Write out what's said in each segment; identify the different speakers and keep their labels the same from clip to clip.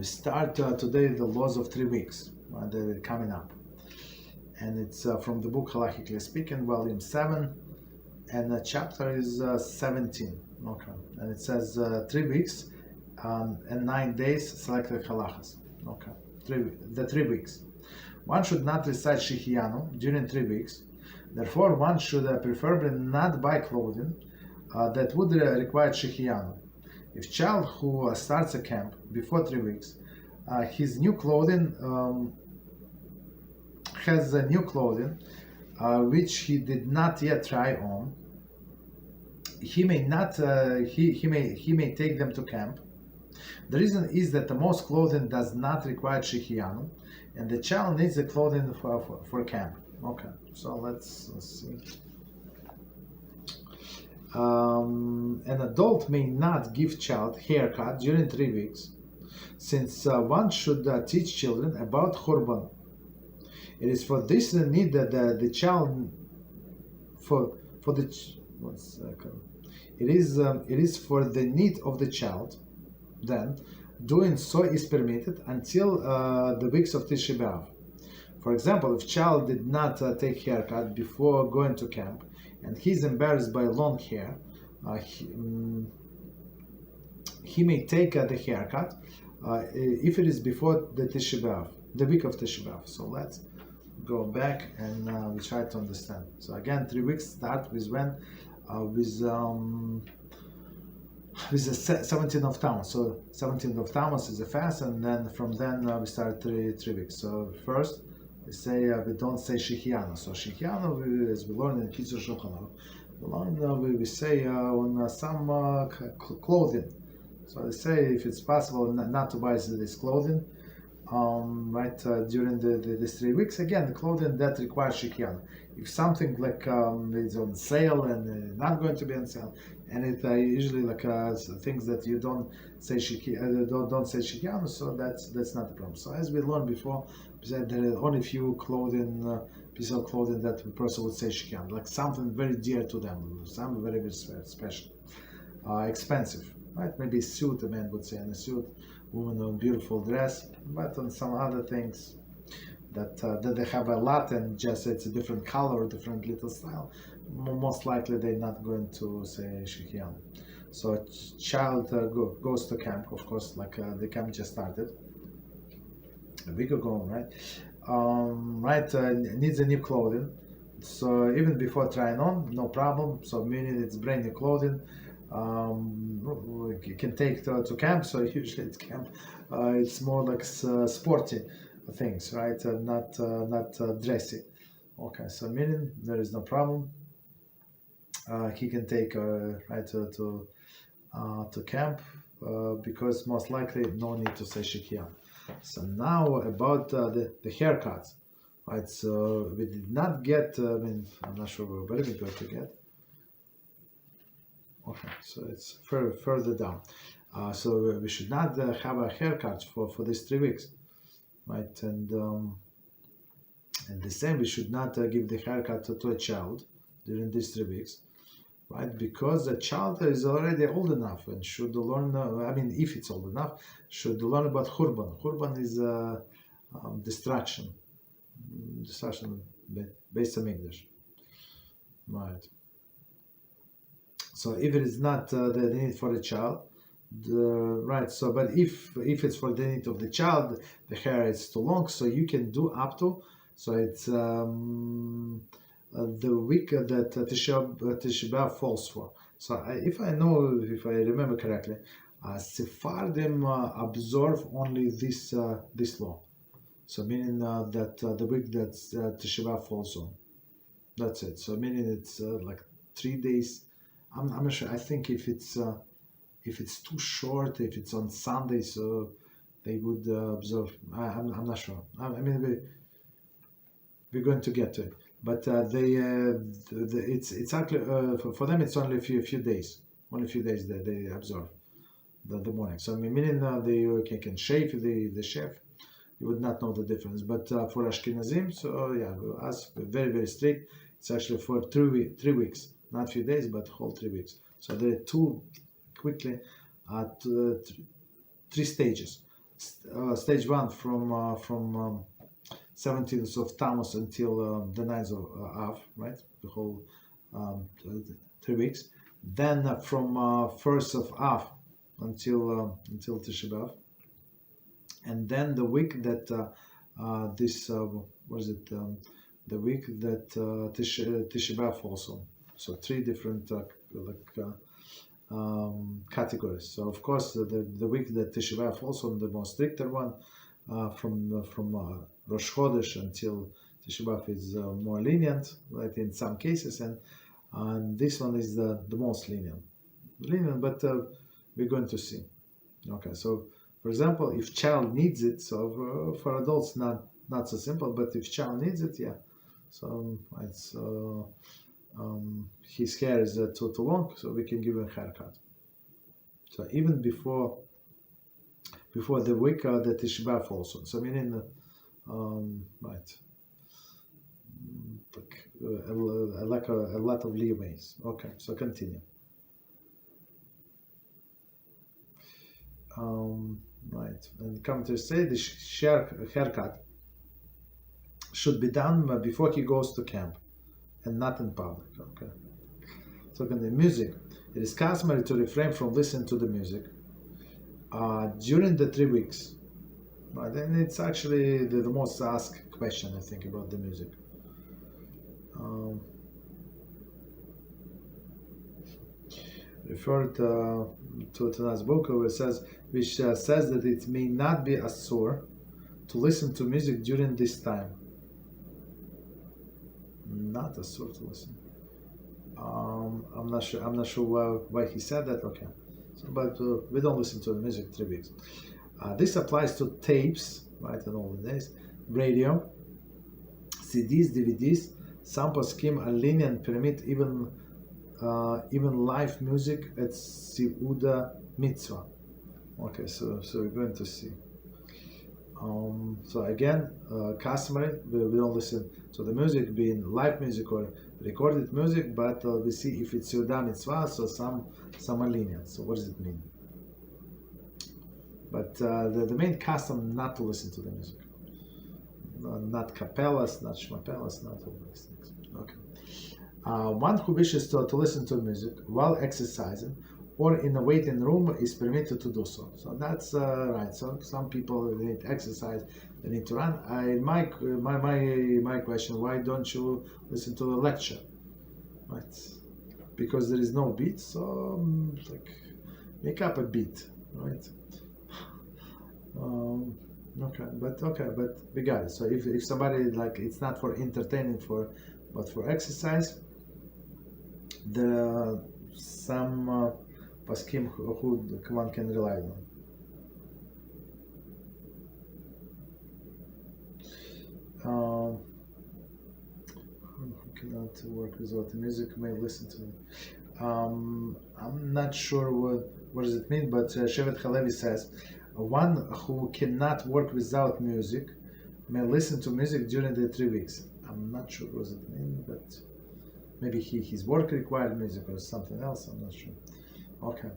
Speaker 1: We start today the laws of 3 weeks. They're coming up. And it's from the book Halachically Speaking, volume 7, and the chapter is 17. Okay. And it says 3 weeks and 9 days selected halachas. Okay. 3 weeks. One should not recite Shihyanu during 3 weeks. Therefore, one should preferably not buy clothing that would require Shihyanu. If child who starts a camp before 3 weeks, his new clothing has new clothing which he did not yet try on, he may not he may take them to camp. The reason is that the most clothing does not require Shihyanu, and the child needs the clothing for camp. Okay, so let's see. An adult may not give child haircut during 3 weeks, since one should teach children about Khurban. It is for this need that the child for the 1 second. It is for the need of the child. Then, doing so is permitted until the weeks of TishaBAv. For example, if child did not take haircut before going to camp, and he is embarrassed by long hair, he may take the haircut if it is before the TishaBAv, the week of TishaBAv. So let's go back and we try to understand. So again, 3 weeks start with when with the 17th of Tammuz. So 17th of Tammuz is a fast, and then from then we start 3 weeks. So first we say we don't say Shihyanu. So Shihyanu, as we learn in Kitzur Shulchan Aruch, we say on some clothing. So they say if it's possible not to buy this clothing during these 3 weeks. Again, the clothing that requires Shihyanu. If something like is on sale and not going to be on sale, and it usually like things that you don't say don't say Shihyanu, so that's not the problem. So as we learned before, we said there are only few pieces of clothing that a person would say Shihyanu, like something very dear to them, something very, very special, expensive, right? Maybe a suit, a man would say, in a suit, woman a beautiful dress, but on some other things that they have a lot and just it's a different color, different little style, most likely they're not going to say Shihyanu. So a child goes to camp, of course, like the camp just started a week ago, right? Needs a new clothing. So even before trying on, no problem. So meaning it's brand new clothing. You can take to camp. So usually it's camp. It's more like sporty things, right? Not dressy. Okay, so meaning there is no problem. He can take to camp because most likely no need to say Shihyanu. So now about the haircuts, right? So we did not get. I'm not sure where we're going to get. Okay, so it's further down. So we should not have a haircut for these 3 weeks, right? And the same, we should not give the haircut to a child during these 3 weeks, right? Because the child is already old enough and should learn. If it's old enough, should learn about Khurban. Khurban is destruction based on English, right? So if it is not the need for the child, right? So, but if it's for the need of the child, the hair is too long, so you can do up to. So it's the week that TishaBAv falls for. So if I remember correctly, Sephardim observe only this law. So meaning that the week that TishaBAv falls on, that's it. So meaning it's like 3 days. I'm not sure. I think if it's too short, if it's on Sunday, so they would observe. I'm not sure. We're going to get to it, but it's actually for them it's only a few days. Only a few days that they observe the morning. So meaning they can shave the chef. You would not know the difference. But for Ashkenazim, so yeah, us very, very strict. It's actually for 3 weeks. Not few days, but whole 3 weeks. So there are 3 stages. Stage 1 from 17th of Tammuz until the 9th of Av, right? The whole 3 weeks. Then from 1st of Av until TishaBAv, and then the week that this what is it? The week that TishaBAv also. So 3 different categories. So of course the week that TishaBAv also the most stricter one, from Rosh Chodesh until TishaBAv is more lenient, right, in some cases, and this one is the most lenient, but we're going to see. Okay, so for example, if child needs it, so for adults not so simple, but if child needs it, yeah. So it's his hair is too long, so we can give him a haircut. So even before the week that TishaBAv also. So meaning right, like a lot of leeways. Okay, so continue. Right, and come to say the haircut should be done before he goes to camp, and not in public. Okay. So the music, it is customary to refrain from listening to the music during the 3 weeks. Right, and it's actually the most asked question, I think, about the music. Referred to tonight's book, which says that it may not be asur to listen to music during this time. Not asur to listen. I'm not sure why he said that. Okay, so, but we don't listen to the music 3 weeks. This applies to tapes, right, in all the days, radio, CDs, DVDs. Some poskim are lenient, permit even live music at Siuda Mitzvah. Okay, so we're going to see. So again, customary, we don't listen to the music, being live music or recorded music, but we see if it's Siuda Mitzvah, so some are lenient. So what does it mean? But the main custom not to listen to the music. Not capellas, not shmapellas, not all these things. Okay. One who wishes to listen to music while exercising or in a waiting room is permitted to do so. So that's right. So some people need exercise, they need to run. My question: why don't you listen to the lecture? Right? Because there is no beat. So make up a beat, right? But we got it. So if somebody it's not for entertaining but for exercise, there are some paskim who one can rely on. Who cannot work without the music may listen to it. I'm not sure what does it mean, but Shevet Halevi says one who cannot work without music may listen to music during the 3 weeks. I'm not sure what does it mean, but maybe his work required music or something else. I'm not sure. Okay,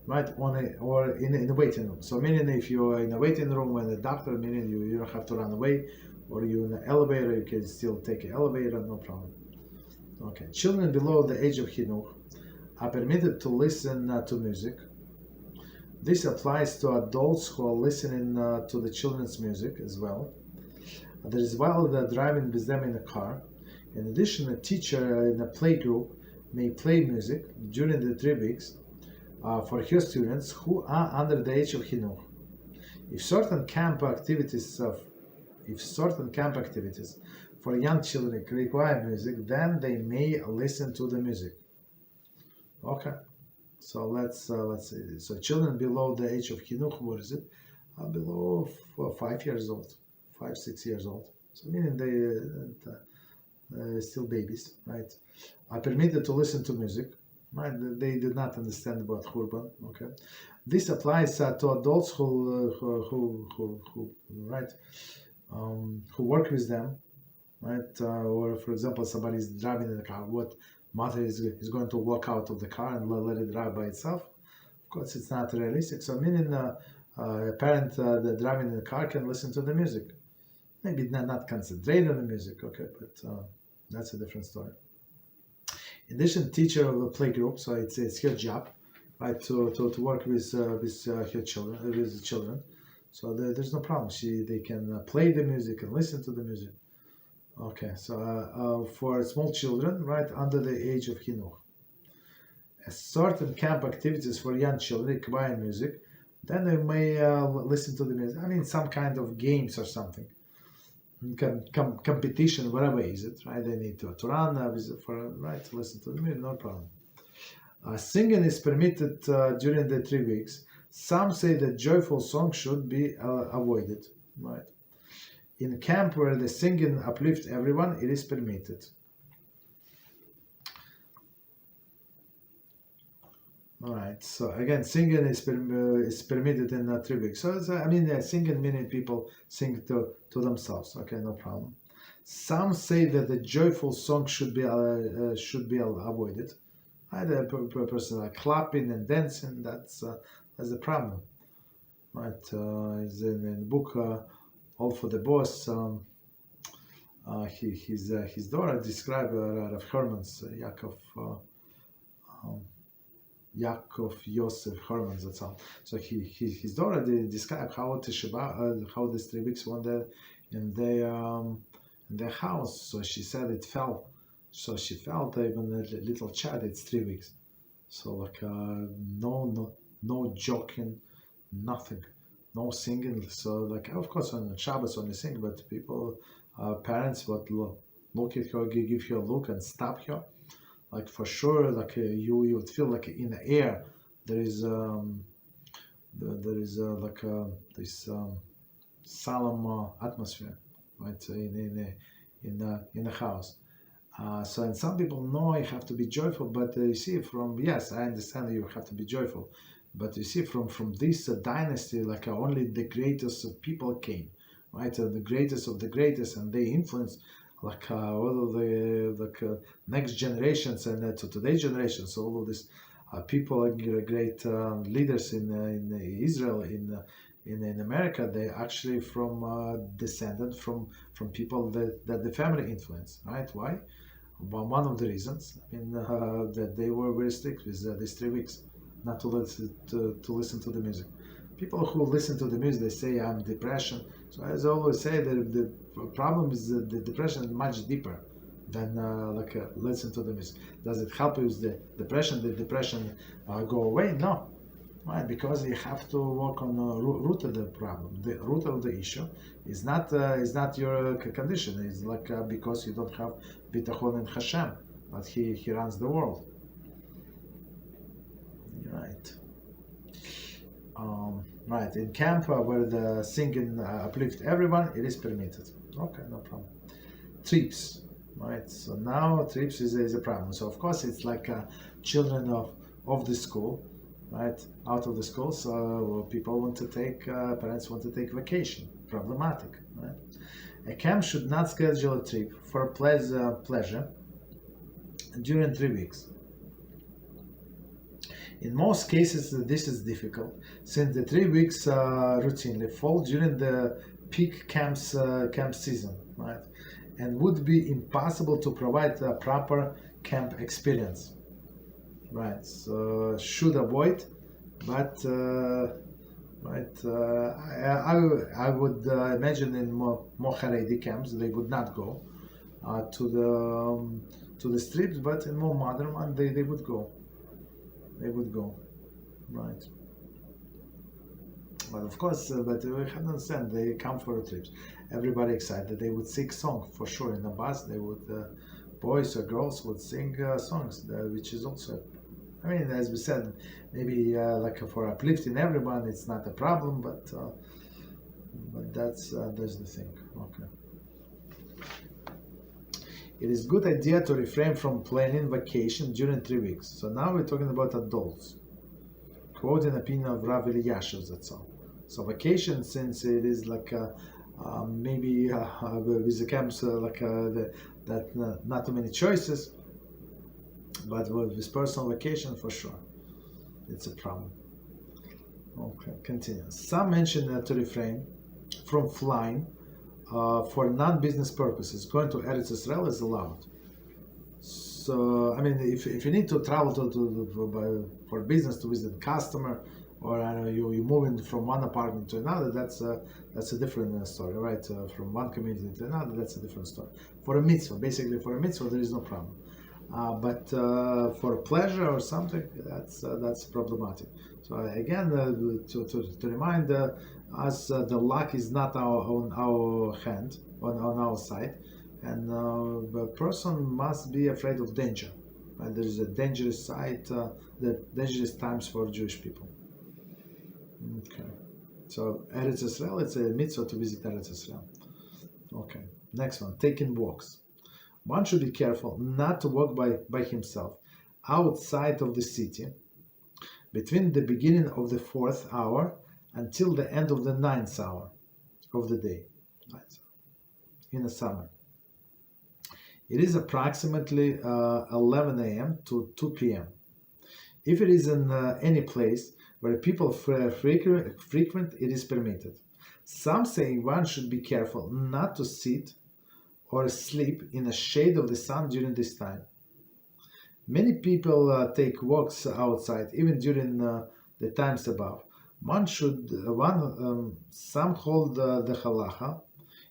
Speaker 1: right, or in a waiting room. So meaning if you're in a waiting room when the doctor, meaning you don't have to run away, or you're in an elevator, you can still take an elevator, no problem. Okay, children below the age of chinuch are permitted to listen to music. This applies to adults who are listening to the children's music as well. There is while they're driving with them in a car. In addition, a teacher in a play group may play music during the 3 weeks for her students who are under the age of chinuch. If certain camp activities for young children require music, then they may listen to the music. Okay, so let's see. So children below the age of chinuch, what is it? Below 5 years old, 5-6 years old. So meaning they still babies, right? Are permitted to listen to music, right? They do not understand about Churban. Okay, this applies to adults who right, who work with them, right? Or for example, somebody is driving in the car. What mother is going to walk out of the car and let it drive by itself? Of course, it's not realistic. So meaning A parent that driving in the car can listen to the music. Maybe not concentrate on the music, okay, but that's a different story. In addition, teacher of a play group, so it's her job, right, to work with her children, with the children. So there's no problem. They can play the music and listen to the music. Okay, so for small children, right, under the age of chinuch, certain camp activities for young children require music. Then they may listen to the music. I mean, some kind of games or something, competition, whatever is it, right? They need to run for right to listen to the music, no problem. Singing is permitted during the 3 weeks. Some say that joyful songs should be avoided, right? In camp where the singing uplift everyone, it is permitted. All right. So again, singing is permitted in 3 weeks. So I mean, singing meaning people sing to themselves. Okay, no problem. Some say that the joyful song should be avoided. Right? A person like clapping and dancing. That's the problem. Right? Is in the book All for the Boss. His daughter described Rav Herman's Yaakov Yosef Herman Zatzal. So his daughter described how TishaBAv, how these 3 weeks went there in their house. So she said it fell. So she felt even a little child. It's 3 weeks. So like no joking, nothing, no singing. So like of course on Shabbos only sing, but people, parents would look at her, give her a look and stop her. Like for sure, like you would feel like in the air there is this solemn atmosphere, right, in the house. So and some people know you have to be joyful, but you see yes, I understand that you have to be joyful, but you see from this dynasty, like only the greatest of people came, right, the greatest of the greatest, and they influenced like all of the next generations and to today's generations. So all of these people, great leaders in Israel, in America, they actually from descended from people that the family influenced, right? Why? Well, one of the reasons, I mean, that they were very strict with these 3 weeks, not to listen to the music. People who listen to the music, they say I'm depression. So as I always say, the problem is the depression is much deeper than listen to the music. Does it help you with the depression? The depression go away? No, right? Because you have to work on the root of the problem. The root of the issue is not your condition. It's like because you don't have bitachon in HaShem, but he runs the world, right? Right, in camp where the singing uplift everyone, it is permitted. Okay, no problem. Trips, right? So now trips is a problem. So of course it's like children of the school, right? Out of the school, so people want to take, parents want to take vacation. Problematic, right? A camp should not schedule a trip for pleasure during 3 weeks. In most cases, this is difficult, since the 3 weeks routinely fall during the peak camp season, right? And would be impossible to provide a proper camp experience, right? So should avoid, but right, I would imagine in more Haredi camps they would not go to the strips, but in more modern one they would go. They would go, right? But of course, but we have to understand they come for the trips. Everybody excited. They would sing songs for sure in the bus. They would, boys or girls would sing songs, which is also, I mean, as we said, maybe like for uplifting everyone, it's not a problem, but that's the thing. Okay. It is a good idea to refrain from planning vacation during 3 weeks. So now we're talking about adults. Quote an opinion of Rav Eliyashiv, that's all. So vacation, since it is like maybe with the camps not too many choices, but with personal vacation for sure, it's a problem. Okay, continue. Some mention to refrain from flying for non-business purposes. Going to Eretz Israel is allowed. So, I mean, if you need to travel for business to visit a customer, or I know you moving from one apartment to another, that's a different story, right? From one community to another, that's a different story. For a mitzvah, basically for a mitzvah, there is no problem. But for pleasure or something, that's problematic. So again, to remind us, the luck is not on our hand, on our side, and the person must be afraid of danger. Right? There is a dangerous side, the dangerous times for Jewish people. Okay. So Eretz Israel, it's a mitzvah to visit Eretz Israel. Okay. Next one, taking walks. One should be careful not to walk by himself outside of the city between the beginning of the 4th hour until the end of the 9th hour of the day, right, in the summer. It is approximately 11 a.m. to 2 p.m. If it is in any place where people frequent, it is permitted. Some say one should be careful not to sit or sleep in the shade of the sun during this time. Many people take walks outside even during the times above. Some hold the halacha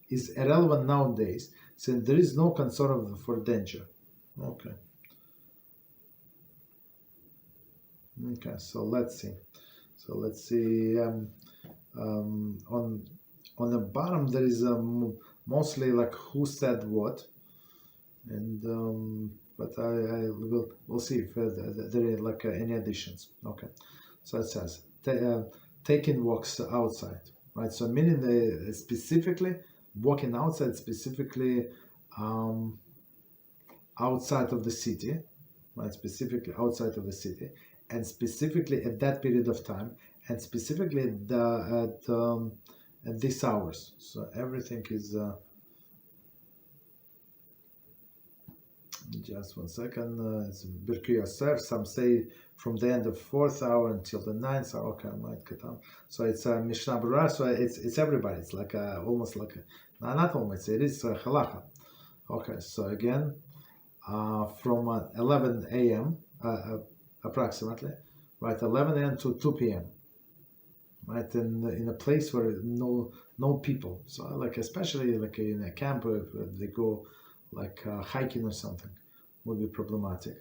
Speaker 1: is irrelevant nowadays since there is no concern for danger. Okay. Okay, so let's see. On the bottom there is mostly like who said what, and but we'll see if there are like any additions. Okay, so it says taking walks outside, right? So meaning specifically walking outside, specifically outside of the city, right? Specifically outside of the city, and specifically at that period of time, and specifically at these hours. So everything is. Just 1 second. It's Birkei Yosef. Some say from the end of 4th hour until the 9th hour. Okay, I might cut down. So it's Mishnah Berurah. So it's everybody. It's like almost like not almost. It is halacha. Okay. So again, from 11 a.m. Approximately, right? 11 a.m. to 2 p.m. Right, in a place where no people. So like especially like in a camp, if they go like hiking or something, would be problematic.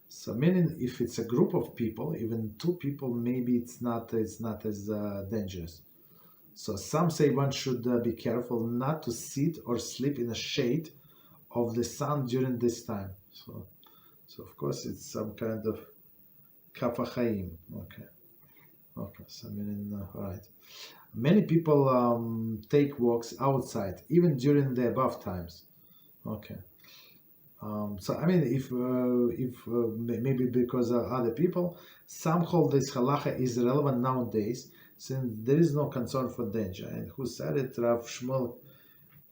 Speaker 1: So meaning if it's a group of people, even 2 people, maybe it's not as dangerous. So some say one should be careful not to sit or sleep in the shade of the sun during this time. So of course it's some kind of kafa chaim. Okay. So meaning all right. Many people take walks outside even during the above times. Okay. So I mean, if maybe because of other people, some hold this halacha is relevant nowadays since there is no concern for danger. And who said it? Rav Shmuel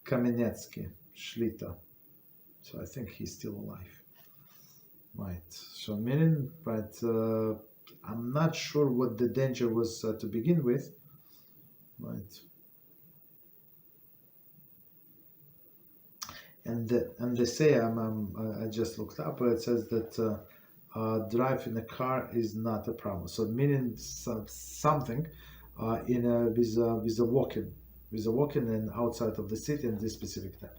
Speaker 1: Kamenetsky Shlita. So I think he's still alive. Right. So meaning, right? I'm not sure what the danger was to begin with. Right. And they say I just looked up. It says that drive in a car is not a problem. So meaning something with a walking and outside of the city in this specific time.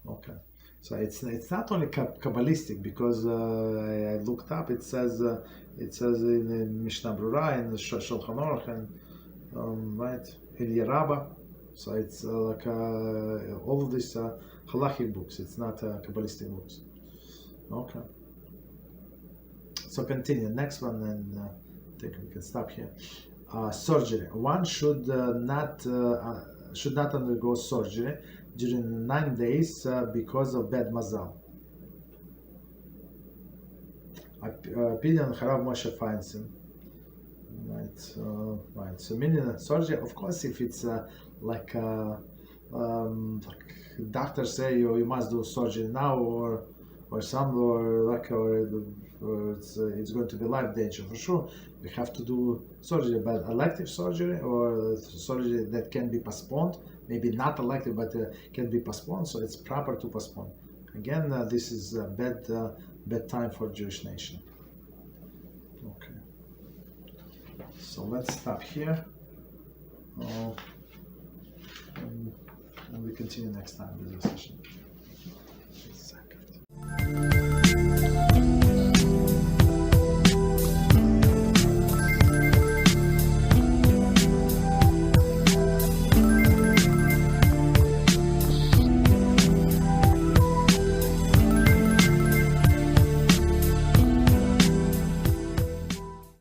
Speaker 1: Okay. So it's not only Kabbalistic because I looked up. It says in Mishnah Berurah and Shulchan Aruch and right in Yerabah. So it's like all of these halachic books. It's not Kabbalistic books. Okay. So continue. Next one, and I think we can stop here. Surgery. One should not undergo surgery during 9 days because of bad mazal. Opinion Harav Moshe Feinstein. Right. So meaning surgery, of course, if it's like doctors say you must do surgery now, or or it's going to be life danger for sure, we have to do surgery, but elective surgery or surgery that can be postponed, maybe not elective, but can be postponed, so it's proper to postpone. Again, this is a bad time for Jewish nation. Okay, so let's stop here, and we continue next time with this session.